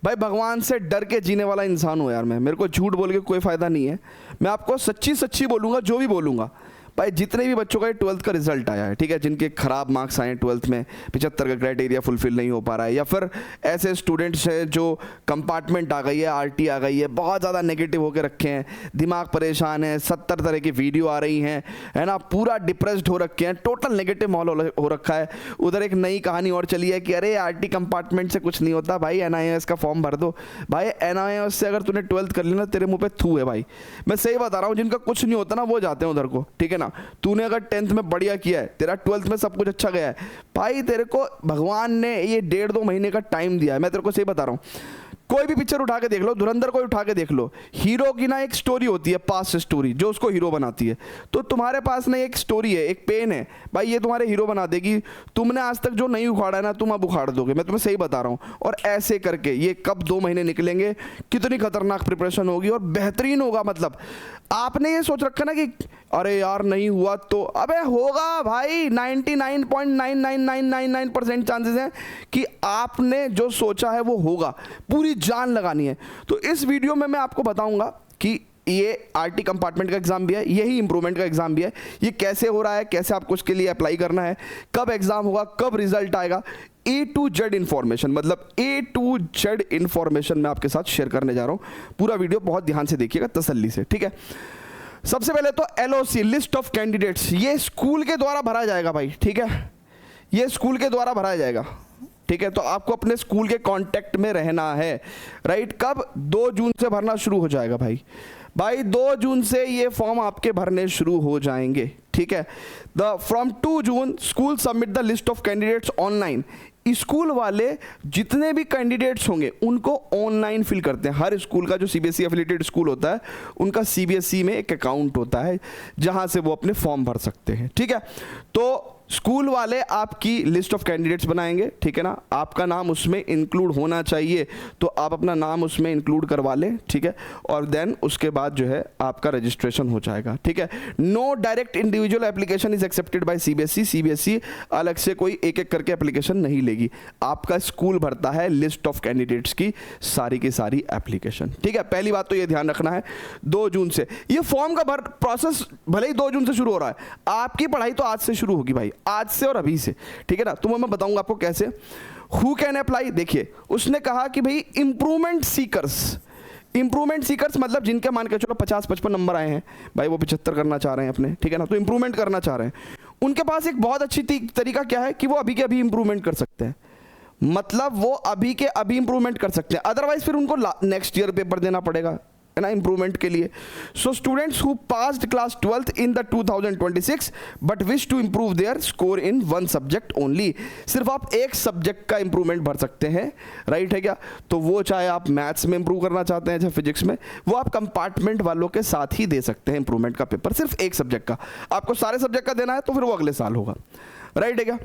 भाई भगवान से डर के जीने वाला इंसान हूँ यार मैं, मेरे को झूठ बोल के कोई फ़ायदा नहीं है। मैं आपको सच्ची सच्ची बोलूँगा, जो भी बोलूँगा। भाई जितने भी बच्चों का 12th का रिजल्ट आया है, ठीक है, जिनके खराब मार्क्स आए हैं 12th में, 75 का क्राइटेरिया फुलफिल नहीं हो पा रहा है, या फिर ऐसे स्टूडेंट्स हैं जो कंपार्टमेंट आ गई है, आरटी आ गई है, बहुत ज़्यादा नेगेटिव होकर रखे हैं, दिमाग परेशान है, 70 तरह की वीडियो आ रही हैं, है ना, पूरा डिप्रेस्ड हो रखे हैं, टोटल नेगेटिव माहौल हो रखा है। उधर एक नई कहानी और चली है कि अरे आरटी कंपार्टमेंट से कुछ नहीं होता भाई, एनआईएस का फॉर्म भर दो। भाई एनआईएस से अगर तूने 12th कर लेना, तेरे मुँह पर थू है भाई, मैं सही बता रहा हूँ। जिनका कुछ नहीं होता ना वो जाते हैं उधर को, ठीक है ना। तूने अगर 10th में बढ़िया किया है, तेरा 12th में सब कुछ अच्छा गया है, भाई तेरे को भगवान ने ये 1.5-2 महीने का टाइम दिया है। मैं तेरे को सही बता रहा हूँ, कोई भी पिक्चर उठा के देख लो, धुरंधर को उठा के देख लो, हीरो की ना एक स्टोरी होती है, पास्ट स्टोरी, जो उसको हीरो बनाती है। तो तुम्हारे पास ना एक स्टोरी है, एक पेन है भाई, ये तुम्हारे हीरो बना देगी। तुमने आज तक जो नहीं उखाड़ा है ना, तुम अब उखाड़ दोगे, मैं तुम्हें सही बता रहा हूँ। और ऐसे करके ये कब 2 महीने निकलेंगे, कितनी खतरनाक प्रिपरेशन होगी और बेहतरीन होगा। मतलब आपने ये सोच रखा ना कि अरे यार नहीं हुआ तो, अबे होगा भाई। 99.99999% चांसेस हैं कि आपने जो सोचा है वो होगा। पूरी जान लगानी है। तो इस वीडियो में मैं आपको बताऊंगा कि ये आरटी कंपार्टमेंट का एग्जाम भी है, यही इंप्रूवमेंट का एग्जाम भी है। ये कैसे हो रहा है, कैसे आपको उसके लिए अप्लाई करना है, कब एग्जाम होगा, कब रिजल्ट आएगा, A to Z इंफॉर्मेशन, मतलब A to Z इंफॉर्मेशन मैं आपके साथ शेयर करने जा रहा हूं। पूरा वीडियो बहुत ध्यान से देखिएगा, तसल्ली से, ठीक है। सबसे पहले तो LOC, लिस्ट ऑफ कैंडिडेट्स, ये स्कूल के द्वारा भरा जाएगा भाई, ठीक है, ये स्कूल के द्वारा भरा जाएगा, ठीक है। तो आपको अपने स्कूल के कांटेक्ट में रहना है, राइट। कब? 2 जून से भरना शुरू हो जाएगा भाई। 2 जून से ये फॉर्म आपके भरने शुरू हो जाएंगे, ठीक है। From 2 June school submit the list of candidates online. School वाले जितने भी कैंडिडेट्स होंगे उनको ऑनलाइन फिल करते हैं। हर स्कूल का जो CBSE एफिलिएटेड स्कूल होता है, उनका CBSE में एक अकाउंट होता है जहां से वो अपने फॉर्म भर सकते हैं, ठीक है। तो स्कूल वाले आपकी लिस्ट ऑफ कैंडिडेट्स बनाएंगे, ठीक है ना। आपका नाम उसमें इंक्लूड होना चाहिए, तो आप अपना नाम उसमें इंक्लूड करवा लें, ठीक है। और देन उसके बाद जो है आपका रजिस्ट्रेशन हो जाएगा, ठीक है। No direct individual application is accepted by CBSE। CBSE अलग से कोई एक एक करके एप्लीकेशन नहीं लेगी, आपका स्कूल भरता है लिस्ट ऑफ कैंडिडेट्स की सारी एप्लीकेशन, ठीक है। पहली बात तो ये ध्यान रखना है, 2 जून से ये फॉर्म का प्रोसेस भले ही 2 जून से शुरू हो रहा है, आपकी पढ़ाई तो आज से शुरू होगी भाई, आज से और अभी से, ठीक है ना। तो मैं बताऊंगा आपको कैसे। हु कैन अप्लाई, देखिए उसने कहा कि भाई इंप्रूवमेंट सीकर्स मतलब जिनके मान के चलो 50-55 नंबर आए हैं भाई, वो 75 करना चाह रहे हैं अपने, ठीक है ना। तो इंप्रूवमेंट करना चाह रहे हैं, उनके पास एक बहुत अच्छी तरीका क्या है कि वो अभी के अभी इंप्रूवमेंट कर सकते हैं। मतलब वो अभी के अभी इंप्रूवमेंट कर सकते हैं, अदरवाइज फिर उनको नेक्स्ट ईयर पेपर देना पड़ेगा, है ना, इंप्रूवमेंट के लिए। So students who passed class 12th in the 2026 but wish to improve their score in 1 subject only. सिर्फ आप एक सब्जेक्ट का इंप्रूवमेंट भर सकते हैं, राइट है क्या। तो वो चाहे आप मैथ्स में इंप्रूव करना चाहते हैं, चाहे फिजिक्स में, वो आप कंपार्टमेंट वालों के साथ ही दे सकते हैं इंप्रूवमेंट का पेपर, सिर्फ एक सब्जेक्ट का। आपको सारे सब्जेक्ट का देना है तो फिर वो अगले साल होगा, राइट है क्या।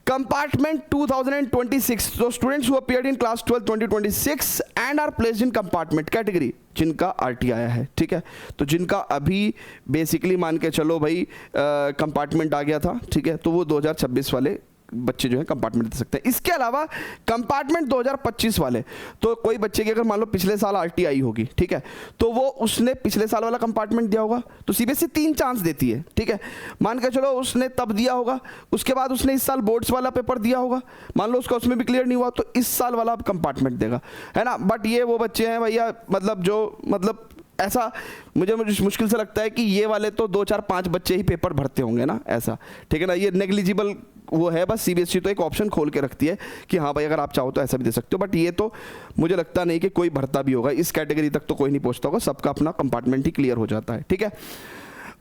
Compartment 2026, so students who appeared in class 12 2026 and are placed in compartment category, जिनका RT आया है, ठीक है। तो जिनका अभी बेसिकली मान के चलो भाई कंपार्टमेंट आ गया था, ठीक है, तो वो 2026 वाले बच्चे जो है कंपार्टमेंट दे सकते हैं। इसके अलावा कंपार्टमेंट 2025 वाले, तो कोई बच्चे की अगर मान लो पिछले साल RT आई होगी, ठीक है, तो वो उसने पिछले साल वाला कंपार्टमेंट दिया होगा, तो CBSE 3 चांस देती है, ठीक है। मान के चलो उसने तब दिया होगा, उसके बाद उसने इस साल बोर्ड्स वाला पेपर दिया होगा, मान लो उसका उसमें भी क्लियर नहीं हुआ, तो इस साल वाला अब कंपार्टमेंट देगा, है ना। बट ये वो बच्चे हैं भैया, मतलब जो मतलब ऐसा मुझे मुश्किल से लगता है कि ये वाले तो 2-4-5 बच्चे ही पेपर भरते होंगे ना, ऐसा, ठीक है ना। ये नेग्लिजिबल वो है, बस CBSE तो एक ऑप्शन खोल के रखती है कि हाँ भाई अगर आप चाहो तो ऐसा भी दे सकते हो, बट ये तो मुझे लगता नहीं कि कोई भरता भी होगा, इस कैटेगरी तक तो कोई नहीं पहुंचता होगा, सबका अपना कंपार्टमेंट ही क्लियर हो जाता है, ठीक है।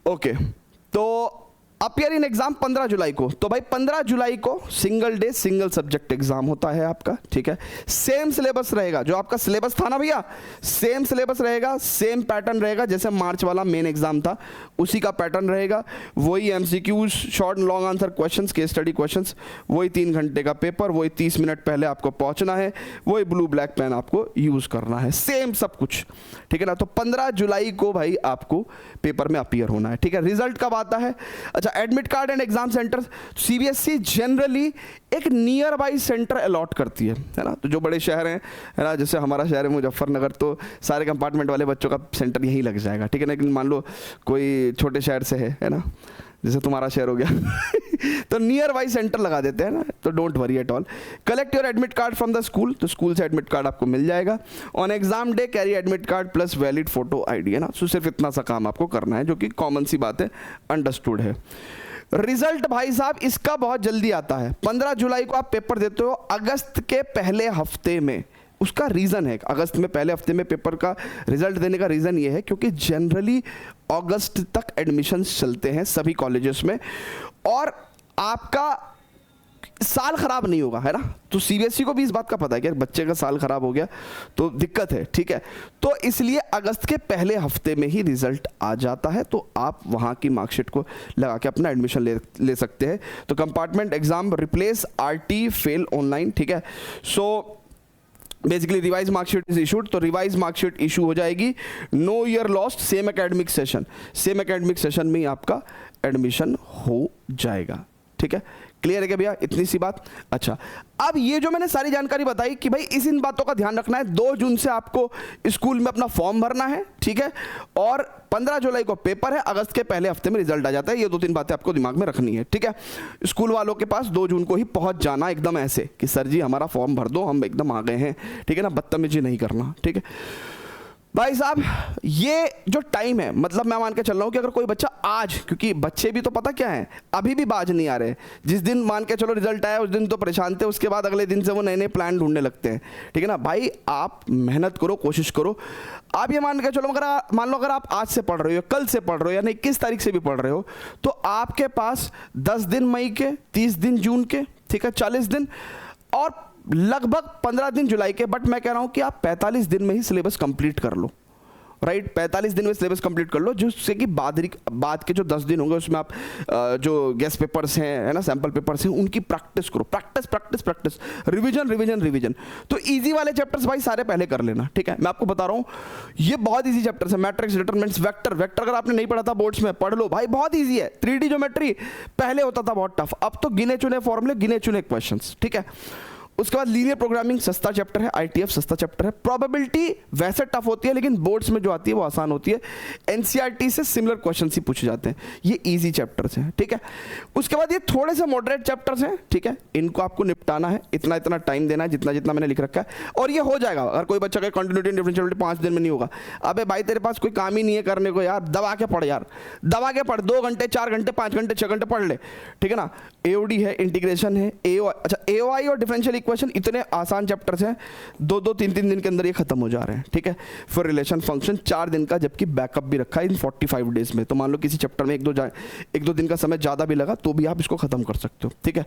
ओके, तो अपियर इन एग्जाम 15 जुलाई को, तो भाई 15 जुलाई को single day single subject exam होता है आपका, ठीक है। सेम सिलेबस रहेगा, जो आपका सिलेबस था ना भैया, सेम सिलेबस रहेगा, सेम पैटर्न रहेगा, जैसे मार्च वाला मेन एग्जाम था उसी का पैटर्न रहेगा। वही MCQs, short long answer questions, case study questions, वही 3 घंटे का पेपर, वही 30 मिनट पहले आपको पहुंचना है, वही ब्लू ब्लैक पेन आपको यूज करना है, सेम सब कुछ, ठीक है ना। तो 15 जुलाई को भाई आपको पेपर में अपियर होना है, ठीक है। रिजल्ट कब आता है? अच्छा, अच्छा, admit card and exam centre, CBSE generally एक नियर बाई सेंटर अलॉट करती है ना। तो जो बड़े शहर हैं, है ना, जैसे हमारा शहर है मुजफ्फरनगर, तो सारे कंपार्टमेंट वाले बच्चों का सेंटर यहीं लग जाएगा, ठीक है ना। लेकिन मान लो कोई छोटे शहर से है ना, जैसे तुम्हारा शहर हो गया तो नियर बाई सेंटर लगा देते हैं ना, तो don't worry at all. Collect your admit card from the school, तो स्कूल से एडमिट कार्ड आपको मिल जाएगा। On exam day carry admit card plus valid photo ID, है ना। सो सिर्फ इतना सा काम आपको करना है, जो कि कॉमन सी बात है, अंडरस्टूड है। रिजल्ट भाई साहब इसका बहुत जल्दी आता है। 15 जुलाई को आप पेपर देते हो, अगस्त के पहले हफ्ते में। उसका रीज़न है, अगस्त में पहले हफ्ते में पेपर का रिजल्ट देने का रीज़न ये है क्योंकि जनरली अगस्त तक एडमिशन्स चलते हैं सभी कॉलेजेस में, और आपका साल खराब नहीं होगा, है ना। तो सीबीएसई को भी इस बात का पता है कि बच्चे का साल खराब हो गया तो दिक्कत है, ठीक है। तो इसलिए अगस्त के पहले हफ्ते में ही रिजल्ट आ जाता है, तो आप वहाँ की मार्कशीट को लगा के अपना एडमिशन ले सकते हैं। तो compartment exam replace RT fail online, ठीक है। So basically revise marksheet is issued, तो रिवाइज मार्कशीट इशू हो जाएगी। No year lost, same academic session में ही आपका एडमिशन हो जाएगा, ठीक है। क्लियर है क्या भैया, इतनी सी बात। अच्छा, अब ये जो मैंने सारी जानकारी बताई कि भाई इन बातों का ध्यान रखना है। 2 जून से आपको स्कूल में अपना फॉर्म भरना है, ठीक है, और 15 जुलाई को पेपर है, अगस्त के पहले हफ्ते में रिजल्ट आ जाता है। ये 2-3 बातें आपको दिमाग में रखनी है, ठीक है। स्कूल वालों के पास 2 जून को ही पहुंच जाना, एकदम ऐसे कि सर जी हमारा फॉर्म भर दो, हम एकदम आ गए हैं, ठीक है ना। बदतमीजी नहीं करना, ठीक है भाई साहब। ये जो टाइम है, मतलब मैं मान के चल रहा हूँ कि अगर कोई बच्चा आज, क्योंकि बच्चे भी तो पता क्या है, अभी भी बाज नहीं आ रहे। जिस दिन मान के चलो रिजल्ट आया उस दिन तो परेशान थे, उसके बाद अगले दिन से वो नए नए प्लान ढूंढने लगते हैं, ठीक है ना। भाई आप मेहनत करो, कोशिश करो। आप ये मान के चलो, अगर मान लो अगर आप आज से पढ़ रहे हो, कल से पढ़ रहे हो, या 21 तारीख से भी पढ़ रहे हो, तो आपके पास 10 दिन मई के, 30 दिन जून के, ठीक है, 40 दिन और लगभग 15 दिन जुलाई के। बट मैं कह रहा हूं कि आप 45 दिन में ही सिलेबस कंप्लीट कर लो, राइट। 45 दिन में सिलेबस कंप्लीट कर लो, जिससे कि बाद के जो 10 दिन होंगे उसमें आप जो गेस्ट पेपर्स हैं, है ना, सैम्पल पेपर्स हैं, उनकी प्रैक्टिस करो। Practice, revision. तो इजी वाले चैप्टर्स भाई सारे पहले कर लेना, ठीक है। मैं आपको बता रहा हूँ ये बहुत इजी चैप्टर्स है। मैट्रिक्स, डिटरमिनेंट्स, वेक्टर अगर आपने नहीं पढ़ा था बोर्ड्स में, पढ़ लो भाई, बहुत ईजी है। 3D ज्योमेट्री पहले होता था बहुत टफ, अब तो गिने चुने फॉर्मूले, गिने चुने क्वेश्चंस, ठीक है। उसके बाद लीनियर प्रोग्रामिंग सस्ता चैप्टर है, आईटीएफ सस्ता चैप्टर है। प्रोबेबिलिटी वैसे टफ होती है लेकिन बोर्ड्स में जो आती है वो आसान होती है। एनसीईआरटी से सिमिलर क्वेश्चंस ही पूछे जाते हैं, ये इजी चैप्टर्स हैं, ठीक है। उसके बाद ये थोड़े से मॉडरेट चैप्टर्स हैं, ठीक है, इनको आपको निपटाना है, इतना टाइम देना है जितना मैंने लिख रखा है, और ये हो जाएगा। अगर कोई बच्चा का कंटिन्यूटी एंड डिफरेंशिएबिलिटी 5 दिन में नहीं होगा, अबे भाई तेरे पास कोई काम ही नहीं है करने को यार, दबा के पढ़ यार, दबा के पढ़। 2 घंटे 4 घंटे 5 घंटे 6 घंटे पढ़ ले, ठीक है ना। एओडी है, इंटीग्रेशन है, अच्छा एओआई और डिफरेंशियल इक्वेशन इतने आसान चैप्टर्स हैं, 2-2 3-3 दिन के अंदर ये खत्म हो जा रहे हैं, ठीक है। फिर रिलेशन फंक्शन 4 दिन का, जबकि बैकअप भी रखा है इन 45 डेज में। तो मान लो किसी चैप्टर में 1-2 दिन का समय ज़्यादा भी लगा तो भी आप इसको खत्म कर सकते हो, ठीक है।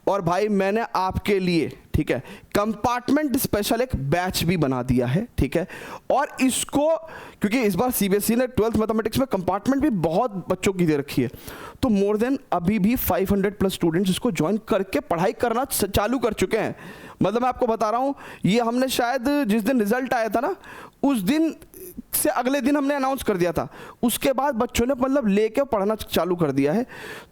और भाई मैंने आपके लिए, ठीक है, कंपार्टमेंट स्पेशल एक बैच भी बना दिया है, ठीक है। और इसको क्योंकि इस बार सीबीएसई ने 12th मैथमेटिक्स में कंपार्टमेंट भी बहुत बच्चों की दे रखी है, तो मोर देन अभी भी 500+ स्टूडेंट्स इसको ज्वाइन करके पढ़ाई करना चालू कर चुके हैं। मतलब मैं आपको बता रहा हूँ, ये हमने शायद जिस दिन रिजल्ट आया था ना, उस दिन से अगले दिन हमने अनाउंस कर दिया था, उसके बाद बच्चों ने मतलब लेके पढ़ना चालू कर दिया है।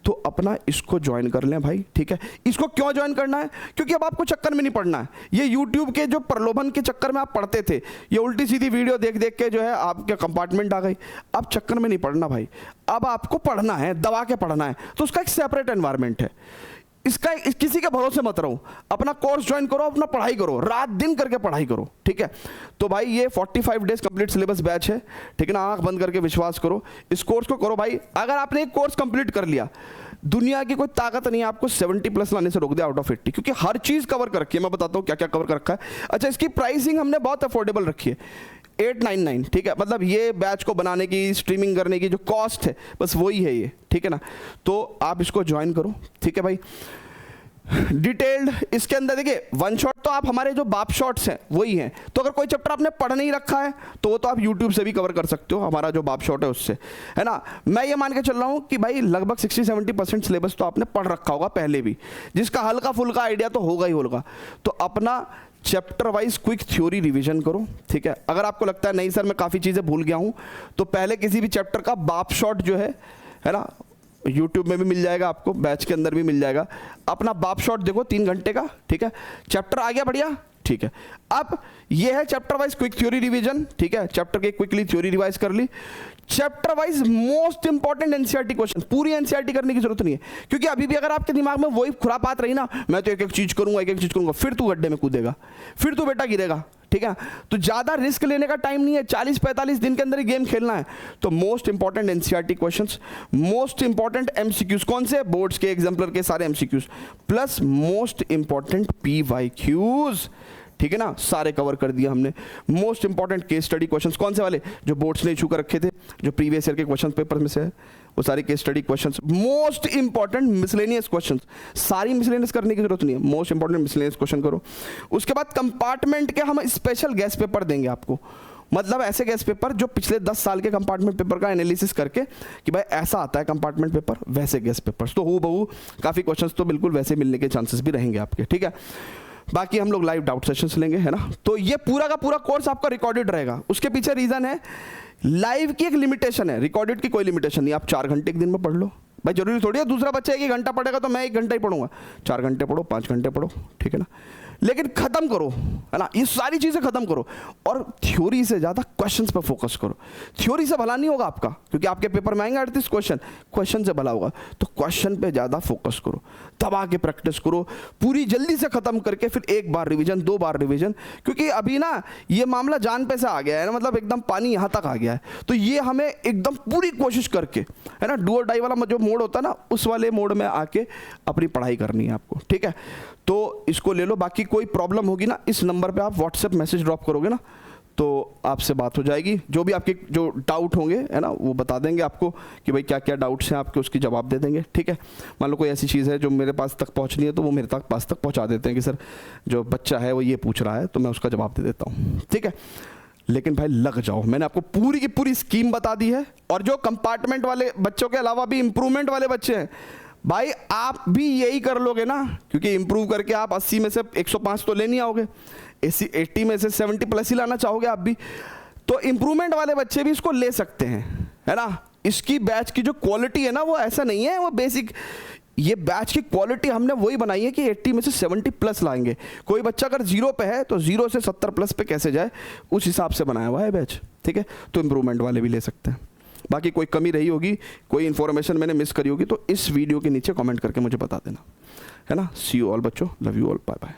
तो अपना इसको ज्वाइन कर लें भाई, ठीक है। इसको क्यों ज्वाइन करना है? क्योंकि अब आपको चक्कर में नहीं पड़ना है। ये यूट्यूब के जो प्रलोभन के चक्कर में आप पढ़ते थे, ये उल्टी सीधी वीडियो देख देख के जो है आपके कंपार्टमेंट आ गई, अब चक्कर में नहीं पड़ना भाई। अब आपको पढ़ना है, दबा के पढ़ना है, तो उसका एक सेपरेट एनवायरनमेंट है। इसका किसी के भरोसे मत रहो, अपना कोर्स ज्वाइन करो, अपना पढ़ाई करो, रात दिन करके पढ़ाई करो, ठीक है। तो भाई ये 45 डेज कंप्लीट सिलेबस बैच है, ठीक है ना। आंख बंद करके विश्वास करो, इस कोर्स को करो भाई। अगर आपने एक कोर्स कंप्लीट कर लिया, दुनिया की कोई ताकत नहीं है आपको 70+ लाने से रोक दे आउट ऑफ 80, क्योंकि हर चीज कवर कर रखी है। मैं बताता हूँ क्या क्या कवर कर रखा है। अच्छा, इसकी प्राइसिंग हमने बहुत अफोर्डेबल रखी है, 899, ठीक है। मतलब ये बैच को बनाने की, स्ट्रीमिंग करने की जो कॉस्ट है बस वही है ये, ठीक है ना। तो आप इसको ज्वाइन करो, ठीक है भाई। डिटेल्ड इसके अंदर देखिए, वन शॉट तो आप हमारे जो बाप शॉट्स हैं वही हैं। तो अगर कोई चैप्टर आपने पढ़ नहीं रखा है तो वो तो आप यूट्यूब से भी कवर कर सकते हो, हमारा जो बाप शॉट है उससे, है ना। मैं ये मान के चल रहा हूँ कि भाई लगभग 60-70% सिलेबस तो आपने पढ़ रखा होगा पहले भी, जिसका हल्का फुल्का आइडिया तो होगा ही होगा। तो अपना chapter wise quick theory revision करो, ठीक है। अगर आपको लगता है नहीं सर मैं काफ़ी चीज़ें भूल गया हूँ, तो पहले किसी भी चैप्टर का बाप शॉट जो है ना, यूट्यूब में भी मिल जाएगा आपको, बैच के अंदर भी मिल जाएगा। अपना बाप शॉट देखो 3 घंटे का, ठीक है। चैप्टर आ गया बढ़िया, ठीक है। अब ये है chapter wise quick theory revision, ठीक है। चैप्टर के क्विकली थ्योरी रिवाइज कर ली। Chapter wise most important NCERT question, पूरी एनसीईआरटी करने की जरूरत नहीं है, क्योंकि अभी भी अगर आपके दिमाग में वही खुरापात रही ना, मैं तो एक एक चीज करूंगा, एक एक चीज करूंगा, फिर तू गड्ढे में कूदेगा, फिर तू बेटा गिरेगा, ठीक है। तो ज्यादा रिस्क लेने का टाइम नहीं है, 40-45 दिन के अंदर ही गेम खेलना है। तो most important NCERT questions, most important MCQs, कौन से? बोर्ड्स के एग्जाम्पलर के सारे MCQs, plus most important PYQs, ठीक है ना, सारे कवर कर दिया हमने। Most important case study questions, कौन से वाले? जो बोर्ड्स ने इशू कर रखे थे, जो प्रीवियस ईयर के क्वेश्चन पेपर में से है, वो सारे case study questions. Most important miscellaneous questions, सारी मिसलेनियस करने की जरूरत नहीं है, मोस्ट इंपॉर्टेंट मिसलेनियस क्वेश्चन करो। उसके बाद कंपार्टमेंट के हम स्पेशल गेस्ट पेपर देंगे आपको, मतलब ऐसे गेस्ट पेपर जो पिछले 10 साल के कंपार्टमेंट पेपर का एनालिसिस करके कि भाई ऐसा आता है कंपार्टमेंट पेपर, वैसे गेस्ट पेपर्स। तो हूबहू काफ़ी क्वेश्चंस तो बिल्कुल वैसे मिलने के चांसेस भी रहेंगे आपके, ठीक है। बाकी हम लोग लाइव डाउट सेशंस लेंगे, है ना। तो ये पूरा का पूरा कोर्स आपका रिकॉर्डेड रहेगा। उसके पीछे रीजन है, लाइव की एक लिमिटेशन है, रिकॉर्डेड की कोई लिमिटेशन नहीं। आप 4 घंटे एक दिन में पढ़ लो, भाई जरूरी थोड़ी है दूसरा बच्चा 1 घंटा पढ़ेगा तो मैं 1 घंटा ही पढ़ूंगा। 4 घंटे पढ़ो, 5 घंटे पढ़ो, ठीक है ना, लेकिन खत्म करो, है ना, ये सारी चीजें खत्म करो और थ्योरी से ज्यादा क्वेश्चंस पर फोकस करो। थ्योरी से भला नहीं होगा आपका, क्योंकि आपके पेपर में आएंगे 38 क्वेश्चन, क्वेश्चन से भला होगा। तो क्वेश्चन पे ज्यादा फोकस करो, दबा के प्रैक्टिस करो, पूरी जल्दी से खत्म करके फिर 1 बार रिवीजन, 2 बार रिवीजन, क्योंकि अभी ना ये मामला जान पे से आ गया है ना, मतलब एकदम पानी यहाँ तक आ गया है। तो ये हमें एकदम पूरी कोशिश करके, है ना, डू और डाई वाला जो मोड होता है ना, उस वाले मोड में आके अपनी पढ़ाई करनी है आपको, ठीक है। तो इसको ले लो। बाकी कोई प्रॉब्लम होगी ना, इस नंबर पे आप व्हाट्सएप मैसेज ड्रॉप करोगे ना, तो आपसे बात हो जाएगी। जो भी आपके जो डाउट होंगे, है ना, वो बता देंगे आपको कि भाई क्या क्या डाउट्स हैं आपके, उसकी जवाब दे देंगे, ठीक है। मान लो कोई ऐसी चीज़ है जो मेरे पास तक पहुंचनी है, तो वो मेरे पास तक पहुंचा देते हैं कि सर जो बच्चा है वो ये पूछ रहा है, तो मैं उसका जवाब दे देता हूँ, ठीक है। लेकिन भाई लग जाओ, मैंने आपको पूरी की पूरी स्कीम बता दी है। और जो कंपार्टमेंट वाले बच्चों के अलावा भी इंप्रूवमेंट वाले बच्चे हैं, भाई आप भी यही कर लोगे ना, क्योंकि इंप्रूव करके आप 80 में से 105 तो ले नहीं आओगे, 80 में से 70 प्लस ही लाना चाहोगे आप भी। तो इंप्रूवमेंट वाले बच्चे भी इसको ले सकते हैं, है ना। इसकी बैच की जो क्वालिटी है ना, वो ऐसा नहीं है वो बेसिक, ये बैच की क्वालिटी हमने वही बनाई है कि 80 में से 70 प्लस लाएंगे। कोई बच्चा अगर 0 पे है तो 0 से 70 प्लस पे कैसे जाए, उस हिसाब से बनाया हुआ है बैच, ठीक है। तो इंप्रूवमेंट वाले भी ले सकते हैं। बाकी कोई कमी रही होगी, कोई इन्फॉर्मेशन मैंने मिस करी होगी, तो इस वीडियो के नीचे कमेंट करके मुझे बता देना, है ना। सी यू ऑल बच्चों, love you all, bye bye.